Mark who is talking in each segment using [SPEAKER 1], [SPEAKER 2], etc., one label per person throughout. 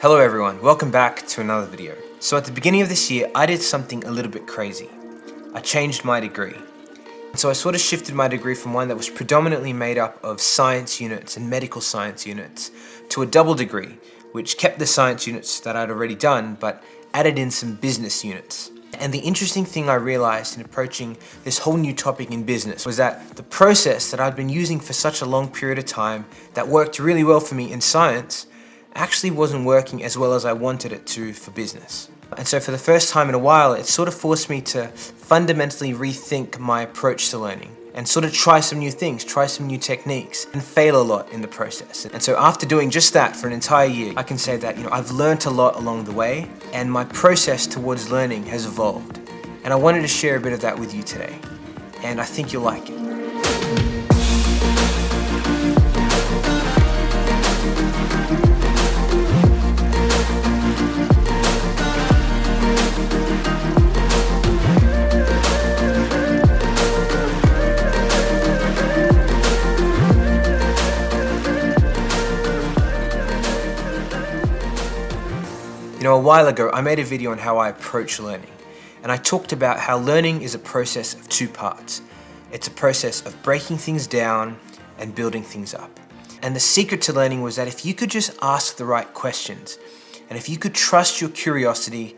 [SPEAKER 1] Hello everyone, welcome back to another video. So at the beginning of this year, I did something a little bit crazy. I changed my degree. And so I sort of shifted my degree from one that was predominantly made up of science units and medical science units to a double degree, which kept the science units that I'd already done, but added in some business units. And the interesting thing I realized in approaching this whole new topic in business was that the process that I'd been using for such a long period of time that worked really well for me in science actually wasn't working as well as I wanted it to for business. And so for the first time in a while, it sort of forced me to fundamentally rethink my approach to learning and sort of try some new things, try some new techniques, and fail a lot in the process. And so after doing just that for an entire year, I can say that I've learned a lot along the way, and my process towards learning has evolved. And I wanted to share a bit of that with you today, and I think you'll like it. A while ago, I made a video on how I approach learning, and I talked about how learning is a process of two parts. It's a process of breaking things down and building things up. And the secret to learning was that if you could just ask the right questions, and if you could trust your curiosity,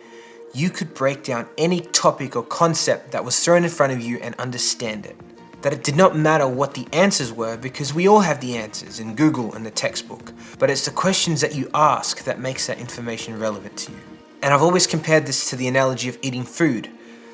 [SPEAKER 1] you could break down any topic or concept that was thrown in front of you and understand it. That it did not matter what the answers were, because we all have the answers in Google and the textbook, but it's the questions that you ask that makes that information relevant to you. And I've always compared this to the analogy of eating food.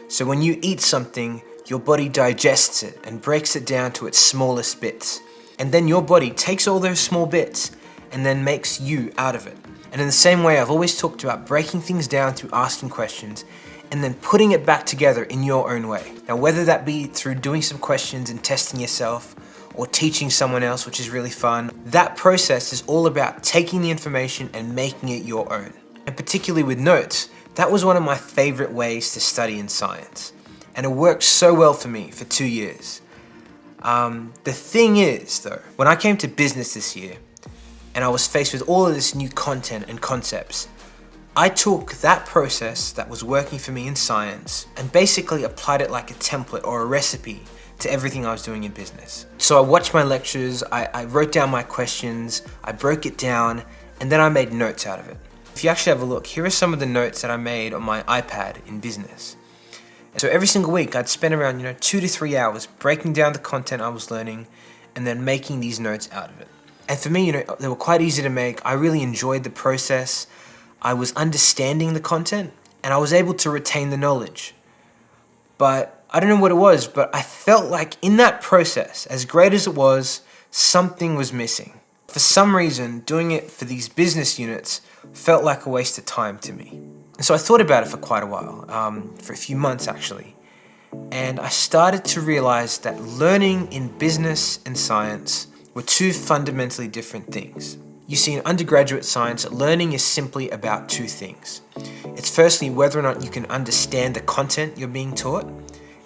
[SPEAKER 1] So when you eat something, your body digests it and breaks it down to its smallest bits. And then your body takes all those small bits and then makes you out of it. And in the same way, I've always talked about breaking things down through asking questions and then putting it back together in your own way. Now, whether that be through doing some questions and testing yourself or teaching someone else, which is really fun, that process is all about taking the information and making it your own. And particularly with notes, that was one of my favorite ways to study in science. And it worked so well for me for 2 years. The thing is, though, when I came to business this year and I was faced with all of this new content and concepts, I took that process that was working for me in science and basically applied it like a template or a recipe to everything I was doing in business. So I watched my lectures, I wrote down my questions, I broke it down, and then I made notes out of it. If you actually have a look, here are some of the notes that I made on my iPad in business. And so every single week I'd spend around 2 to 3 hours breaking down the content I was learning and then making these notes out of it. And for me, they were quite easy to make. I really enjoyed the process. I was understanding the content and I was able to retain the knowledge. But I don't know what it was, but I felt like in that process, as great as it was, something was missing. For some reason, doing it for these business units felt like a waste of time to me. And so I thought about it for quite a while, for a few months actually. And I started to realize that learning in business and science were two fundamentally different things. You see, in undergraduate science, learning is simply about two things. It's firstly whether or not you can understand the content you're being taught,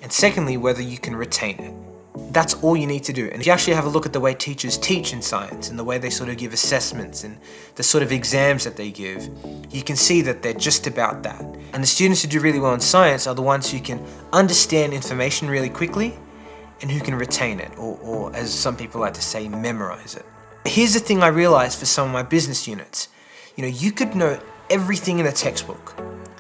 [SPEAKER 1] and secondly, whether you can retain it. That's all you need to do. And if you actually have a look at the way teachers teach in science and the way they sort of give assessments and the sort of exams that they give, you can see that they're just about that. And the students who do really well in science are the ones who can understand information really quickly and who can retain it, or as some people like to say, memorize it. Here's the thing I realized for some of my business units. You could know everything in the textbook.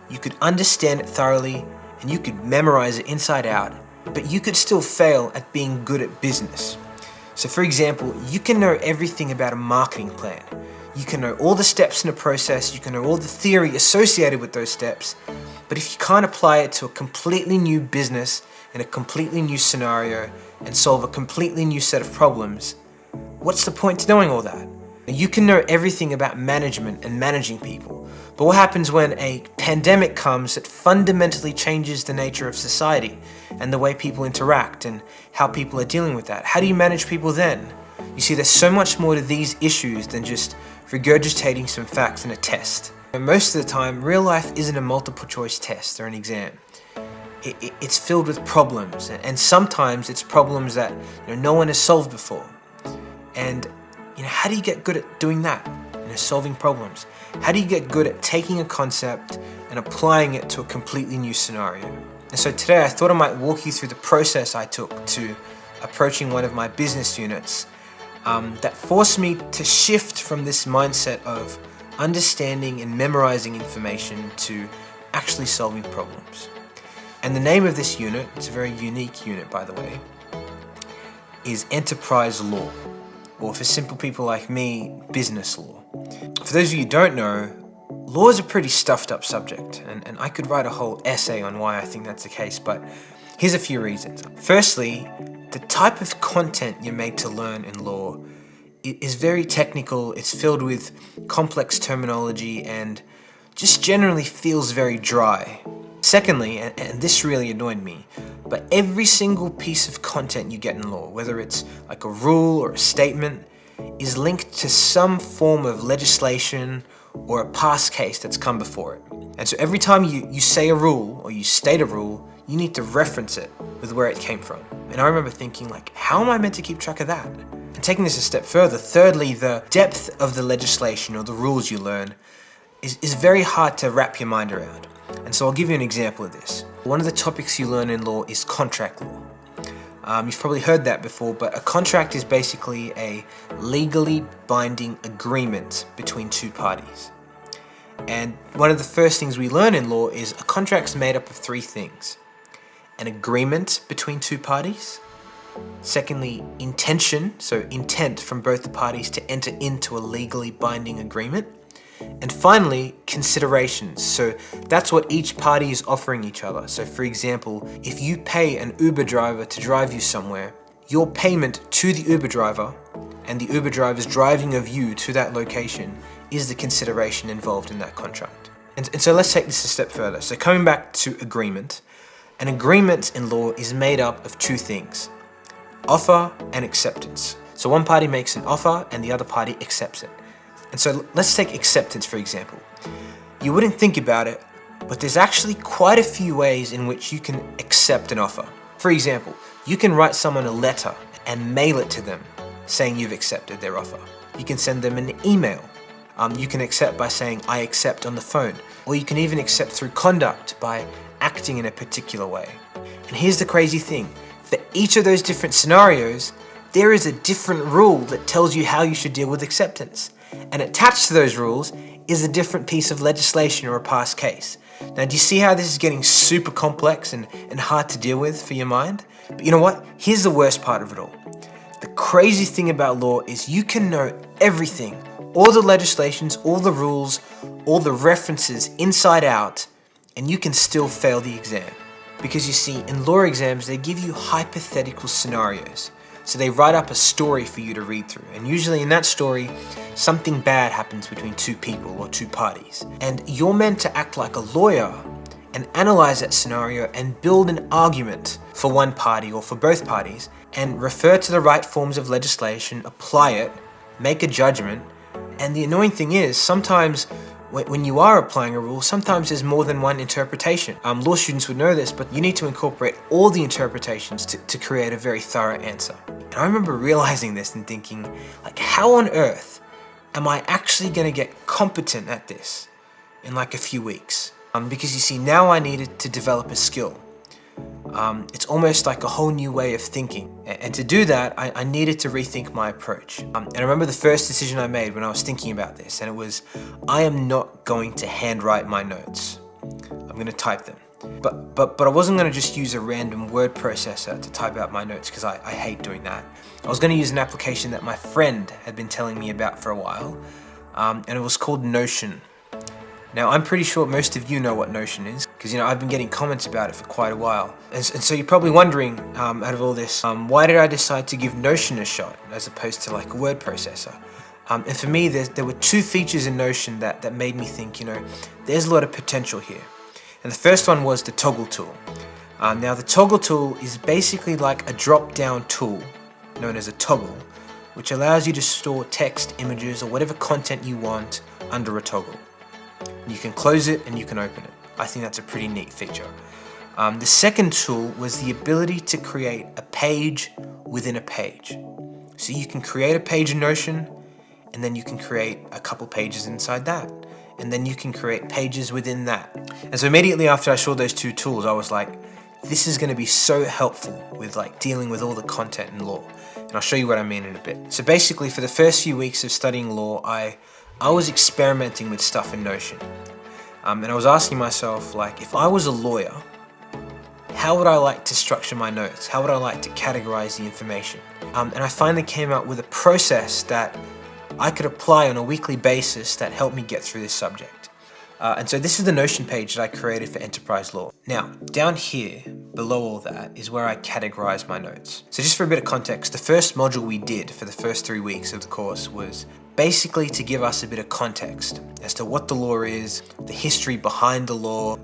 [SPEAKER 1] You could understand it thoroughly and you could memorize it inside out, but you could still fail at being good at business. So for example, you can know everything about a marketing plan. You can know all the steps in a process, you can know all the theory associated with those steps, but if you can't apply it to a completely new business in a completely new scenario and solve a completely new set of problems, what's the point to knowing all that? You can know everything about management and managing people, but what happens when a pandemic comes that fundamentally changes the nature of society and the way people interact and how people are dealing with that? How do you manage people then? You see, there's so much more to these issues than just regurgitating some facts in a test. And most of the time, real life isn't a multiple choice test or an exam. It's filled with problems, and sometimes it's problems that no one has solved before. And how do you get good at doing that? solving problems? How do you get good at taking a concept and applying it to a completely new scenario? And so today I thought I might walk you through the process I took to approaching one of my business units that forced me to shift from this mindset of understanding and memorizing information to actually solving problems. And the name of this unit, it's a very unique unit by the way, is Enterprise Law, or for simple people like me, business law. For those of you who don't know, law is a pretty stuffed up subject, and I could write a whole essay on why I think that's the case, but here's a few reasons. Firstly, the type of content you're made to learn in law is very technical, it's filled with complex terminology, and just generally feels very dry. Secondly, and this really annoyed me, but every single piece of content you get in law, whether it's like a rule or a statement, is linked to some form of legislation or a past case that's come before it. And so every time you say a rule or you state a rule, you need to reference it with where it came from. And I remember thinking, like, how am I meant to keep track of that? And taking this a step further, thirdly, the depth of the legislation or the rules you learn is very hard to wrap your mind around. And so I'll give you an example of this. One of the topics you learn in law is contract law. You've probably heard that before, but a contract is basically a legally binding agreement between two parties. And one of the first things we learn in law is a contract's made up of three things. An agreement between two parties. Secondly, intention, so intent from both the parties to enter into a legally binding agreement. And finally, considerations. So that's what each party is offering each other. So for example, if you pay an Uber driver to drive you somewhere, your payment to the Uber driver and the Uber driver's driving of you to that location is the consideration involved in that contract. And so let's take this a step further. So coming back to agreement, an agreement in law is made up of two things: offer and acceptance. So one party makes an offer and the other party accepts it. And so let's take acceptance for example. You wouldn't think about it, but there's actually quite a few ways in which you can accept an offer. For example, you can write someone a letter and mail it to them saying you've accepted their offer. You can send them an email. You can accept by saying I accept on the phone, or you can even accept through conduct by acting in a particular way. And here's the crazy thing. For each of those different scenarios, there is a different rule that tells you how you should deal with acceptance. And attached to those rules is a different piece of legislation or a past case. Now, do you see how this is getting super complex and hard to deal with for your mind? But you know what? Here's the worst part of it all. The crazy thing about law is you can know everything, all the legislations, all the rules, all the references inside out, and you can still fail the exam. Because you see, in law exams, they give you hypothetical scenarios. So they write up a story for you to read through. And usually in that story, something bad happens between two people or two parties. And you're meant to act like a lawyer and analyze that scenario and build an argument for one party or for both parties and refer to the right forms of legislation, apply it, make a judgment. And the annoying thing is, sometimes when you are applying a rule, sometimes there's more than one interpretation. Law students would know this, but you need to incorporate all the interpretations to create a very thorough answer. And I remember realizing this and thinking, like, how on earth am I actually going to get competent at this in like a few weeks? Because you see, now I needed to develop a skill. It's almost like a whole new way of thinking. And to do that, I needed to rethink my approach. And I remember the first decision I made when I was thinking about this, and it was, I am not going to handwrite my notes. I'm going to type them. But I wasn't going to just use a random word processor to type out my notes, because I hate doing that. I was going to use an application that my friend had been telling me about for a while, and it was called Notion. Now, I'm pretty sure most of you know what Notion is, because I've been getting comments about it for quite a while. And so you're probably wondering, out of all this, why did I decide to give Notion a shot as opposed to like a word processor? And for me, there were two features in Notion that made me think, there's a lot of potential here. And the first one was the toggle tool. Now, the toggle tool is basically like a drop-down tool known as a toggle, which allows you to store text, images, or whatever content you want under a toggle. You can close it and you can open it. I think that's a pretty neat feature. The second tool was the ability to create a page within a page. So you can create a page in Notion and then you can create a couple pages inside that, and then you can create pages within that. And so immediately after I saw those two tools, I was like, this is going to be so helpful with like dealing with all the content in law. And I'll show you what I mean in a bit. So basically, for the first few weeks of studying law, I was experimenting with stuff in Notion. And I was asking myself, like, if I was a lawyer, how would I like to structure my notes? How would I like to categorize the information? And I finally came up with a process that I could apply on a weekly basis that helped me get through this subject. And so this is the Notion page that I created for enterprise law. Now, down here, below all that, is where I categorize my notes. So just for a bit of context, the first module we did for the first 3 weeks of the course was basically to give us a bit of context as to what the law is, the history behind the law,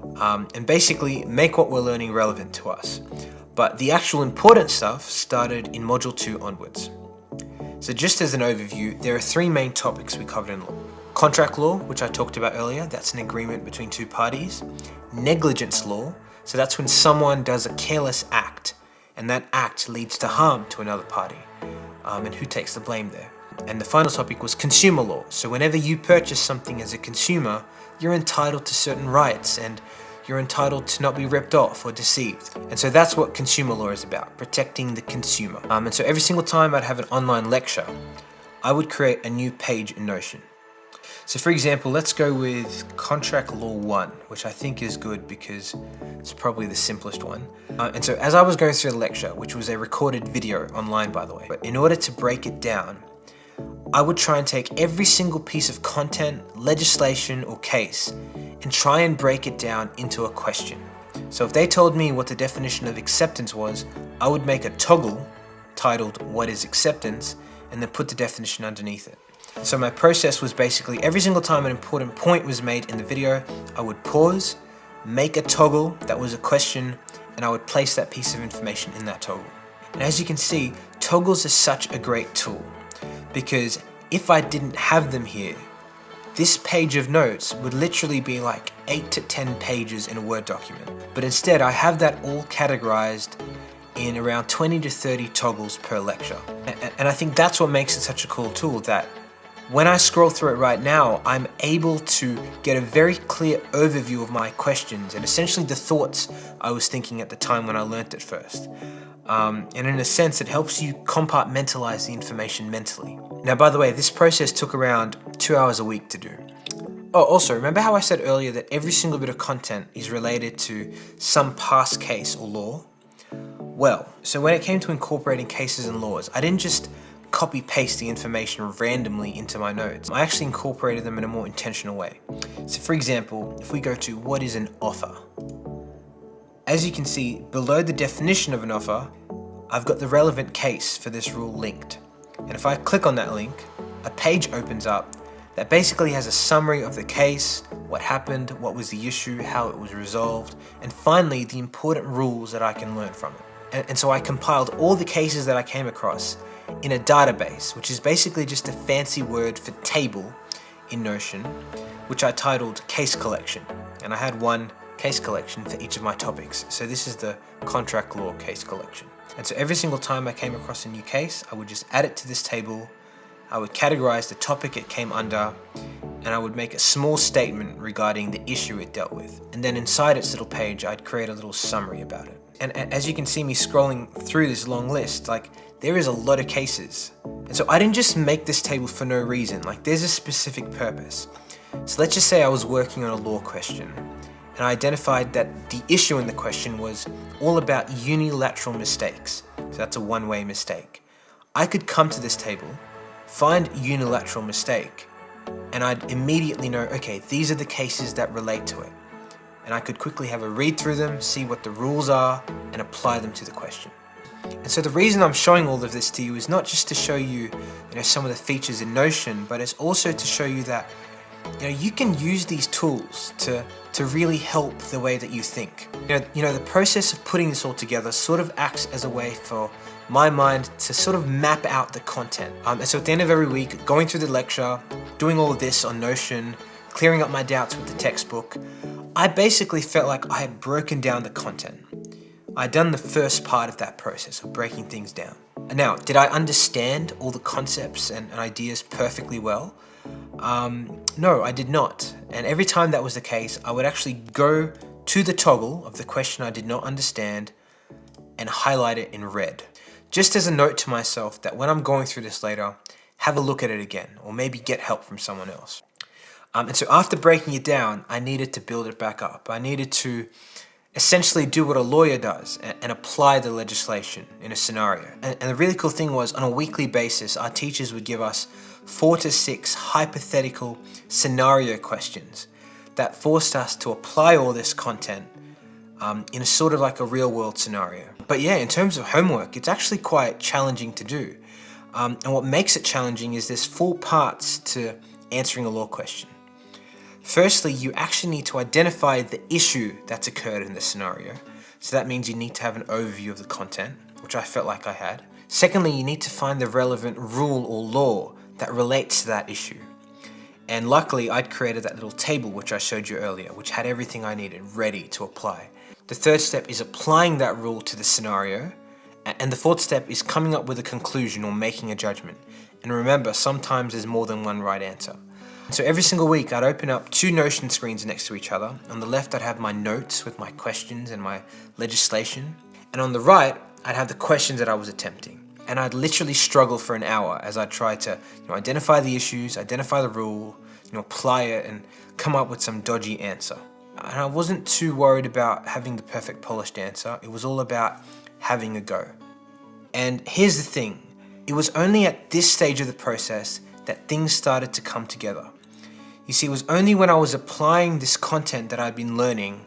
[SPEAKER 1] and basically make what we're learning relevant to us. But the actual important stuff started in Module 2 onwards. So just as an overview, there are 3 main topics we covered in law. Contract law, which I talked about earlier, that's an agreement between 2 parties. Negligence law, so that's when someone does a careless act, and that act leads to harm to another party, and who takes the blame there. And the final topic was consumer law. So whenever you purchase something as a consumer, you're entitled to certain rights and you're entitled to not be ripped off or deceived. And so that's what consumer law is about, protecting the consumer. And so every single time I'd have an online lecture, I would create a new page in Notion. So for example, let's go with Contract Law 1, which I think is good because it's probably the simplest one. And so as I was going through the lecture, which was a recorded video online by the way, but in order to break it down, I would try and take every single piece of content, legislation, or case and try and break it down into a question. So if they told me what the definition of acceptance was, I would make a toggle titled "What is acceptance?" and then put the definition underneath it. So my process was basically every single time an important point was made in the video, I would pause, make a toggle that was a question, and I would place that piece of information in that toggle. And as you can see, toggles are such a great tool, because if I didn't have them here, this page of notes would literally be like 8 to 10 pages in a Word document. But instead, I have that all categorized in around 20 to 30 toggles per lecture. And I think that's what makes it such a cool tool, that when I scroll through it right now, I'm able to get a very clear overview of my questions and essentially the thoughts I was thinking at the time when I learnt it first. And in a sense, it helps you compartmentalize the information mentally. Now, by the way, this process took around 2 hours a week to do. Oh, also, remember how I said earlier that every single bit of content is related to some past case or law? Well, so when it came to incorporating cases and laws, I didn't just copy-paste the information randomly into my notes. I actually incorporated them in a more intentional way. So for example, if we go to what is an offer? As you can see, below the definition of an offer, I've got the relevant case for this rule linked. And if I click on that link, a page opens up that basically has a summary of the case, what happened, what was the issue, how it was resolved, and finally the important rules that I can learn from it. And so I compiled all the cases that I came across in a database, which is basically just a fancy word for table in Notion, which I titled Case Collection. And I had one case collection for each of my topics. So this is the contract law case collection. And so every single time I came across a new case, I would just add it to this table, I would categorize the topic it came under, and I would make a small statement regarding the issue it dealt with. And then inside its little page, I'd create a little summary about it. And as you can see me scrolling through this long list, like, there is a lot of cases. And so I didn't just make this table for no reason, like there's a specific purpose. So let's just say I was working on a law question, and I identified that the issue in the question was all about unilateral mistakes. So that's a one-way mistake. I could come to this table, find unilateral mistake, and I'd immediately know, okay, these are the cases that relate to it. And I could quickly have a read through them, see what the rules are, and apply them to the question. And so the reason I'm showing all of this to you is not just to show you, some of the features in Notion, but it's also to show you that, you can use these tools to really help the way that you think. The process of putting this all together sort of acts as a way for my mind to sort of map out the content. And so at the end of every week, going through the lecture, doing all of this on Notion, clearing up my doubts with the textbook, I basically felt like I had broken down the content. I'd done the first part of that process of breaking things down. Now, did I understand all the concepts and ideas perfectly well? No, I did not. And every time that was the case, I would actually go to the toggle of the question I did not understand and highlight it in red. Just as a note to myself that when I'm going through this later, have a look at it again, or maybe get help from someone else. And so after breaking it down, I needed to build it back up. I needed to essentially do what a lawyer does and apply the legislation in a scenario. And the really cool thing was, on a weekly basis, our teachers would give us 4 to 6 hypothetical scenario questions that forced us to apply all this content in a sort of like a real world scenario. But yeah, in terms of homework, it's actually quite challenging to do. And what makes it challenging is there's 4 parts to answering a law question. Firstly, you actually need to identify the issue that's occurred in the scenario. So that means you need to have an overview of the content, which I felt like I had. Secondly, you need to find the relevant rule or law that relates to that issue. And luckily, I'd created that little table which I showed you earlier, which had everything I needed ready to apply. The third step is applying that rule to the scenario. And the fourth step is coming up with a conclusion or making a judgment. And remember, sometimes there's more than one right answer. So every single week I'd open up 2 Notion screens next to each other. On the left I'd have my notes with my questions and my legislation. And on the right I'd have the questions that I was attempting. And I'd literally struggle for an hour as I tried to identify the issues, identify the rule, apply it and come up with some dodgy answer. And I wasn't too worried about having the perfect polished answer. It was all about having a go. And here's the thing. It was only at this stage of the process that things started to come together. You see, it was only when I was applying this content that I'd been learning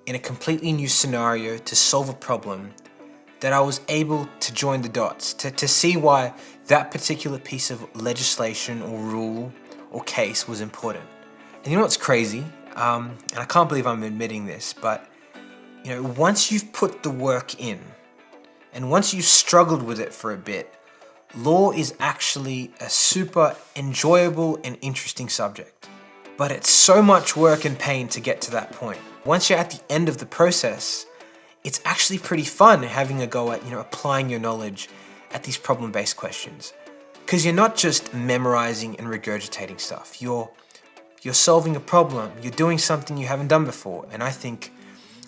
[SPEAKER 1] in a completely new scenario to solve a problem that I was able to join the dots, to see why that particular piece of legislation or rule or case was important. And you know what's crazy? And I can't believe I'm admitting this, but once you've put the work in, and once you've struggled with it for a bit, law is actually a super enjoyable and interesting subject. But it's so much work and pain to get to that point. Once you're at the end of the process, it's actually pretty fun having a go at applying your knowledge at these problem-based questions. Because you're not just memorizing and regurgitating stuff. You're solving a problem. You're doing something you haven't done before. And I think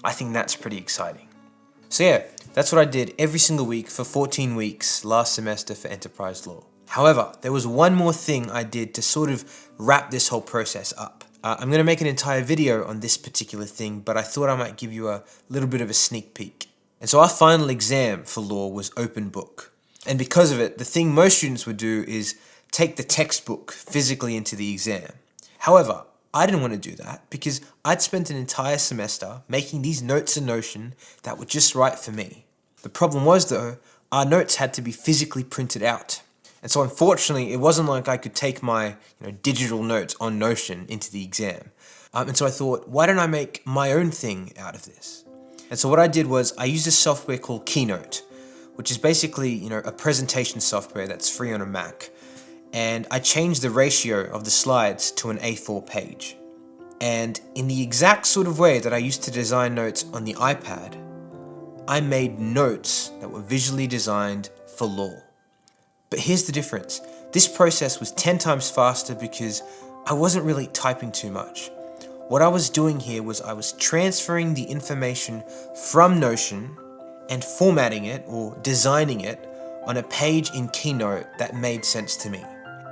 [SPEAKER 1] that's pretty exciting. So yeah, that's what I did every single week for 14 weeks last semester for enterprise law. However, there was one more thing I did to sort of wrap this whole process up. I'm going to make an entire video on this particular thing, but I thought I might give you a little bit of a sneak peek. And so our final exam for law was open book. And because of it, the thing most students would do is take the textbook physically into the exam. However, I didn't want to do that because I'd spent an entire semester making these notes in Notion that were just right for me. The problem was though, our notes had to be physically printed out. And so unfortunately, it wasn't like I could take my digital notes on Notion into the exam. And so I thought, why don't I make my own thing out of this? And so what I did was I used a software called Keynote, which is basically a presentation software that's free on a Mac. And I changed the ratio of the slides to an A4 page. And in the exact sort of way that I used to design notes on the iPad, I made notes that were visually designed for law. But here's the difference. This process was 10 times faster because I wasn't really typing too much. What I was doing here was I was transferring the information from Notion and formatting it or designing it on a page in Keynote that made sense to me.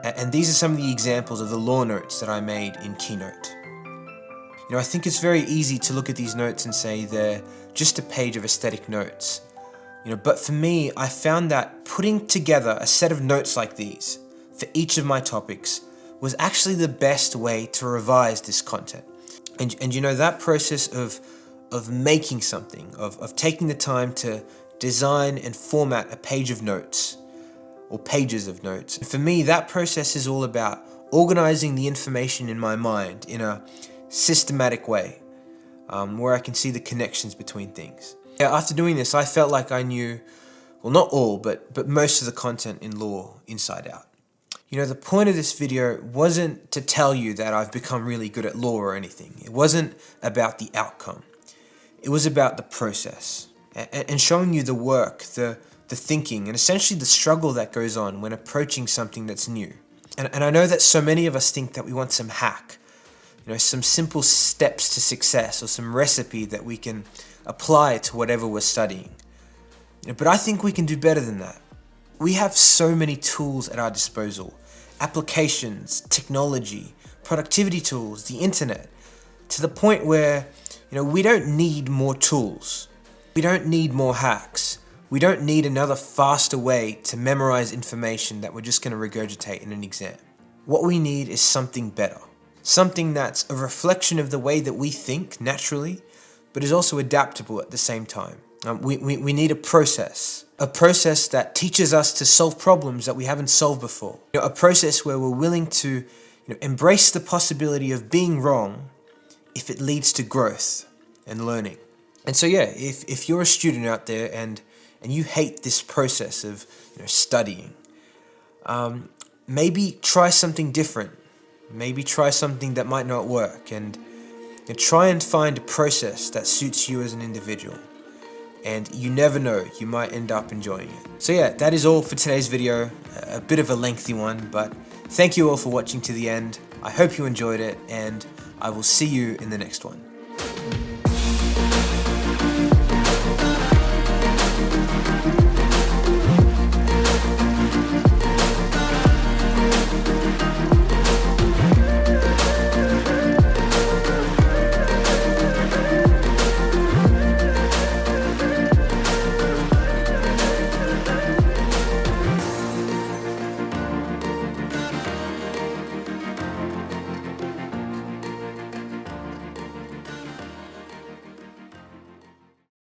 [SPEAKER 1] And these are some of the examples of the law notes that I made in Keynote. I think it's very easy to look at these notes and say they're just a page of aesthetic notes. But for me, I found that putting together a set of notes like these for each of my topics was actually the best way to revise this content. And that process of making something, of taking the time to design and format a page of notes or pages of notes. For me, that process is all about organizing the information in my mind in a systematic way, where I can see the connections between things. After doing this, I felt like I knew, well, not all, but most of the content in law inside out. The point of this video wasn't to tell you that I've become really good at law or anything. It wasn't about the outcome. It was about the process and showing you the work, the the thinking, and essentially the struggle that goes on when approaching something that's new. And I know that so many of us think that we want some hack, some simple steps to success or some recipe that we can apply to whatever we're studying. But I think we can do better than that. We have so many tools at our disposal: applications, technology, productivity tools, the internet, to the point where, we don't need more tools. We don't need more hacks. We don't need another faster way to memorize information that we're just going to regurgitate in an exam. What we need is something better. Something that's a reflection of the way that we think naturally, but is also adaptable at the same time. We need a process that teaches us to solve problems that we haven't solved before. A process where we're willing to embrace the possibility of being wrong if it leads to growth and learning. And so if you're a student out there and you hate this process of studying, maybe try something different. Maybe try something that might not work, and try and find a process that suits you as an individual. And you never know, you might end up enjoying it. So that is all for today's video. A bit of a lengthy one, but thank you all for watching to the end. I hope you enjoyed it, and I will see you in the next one.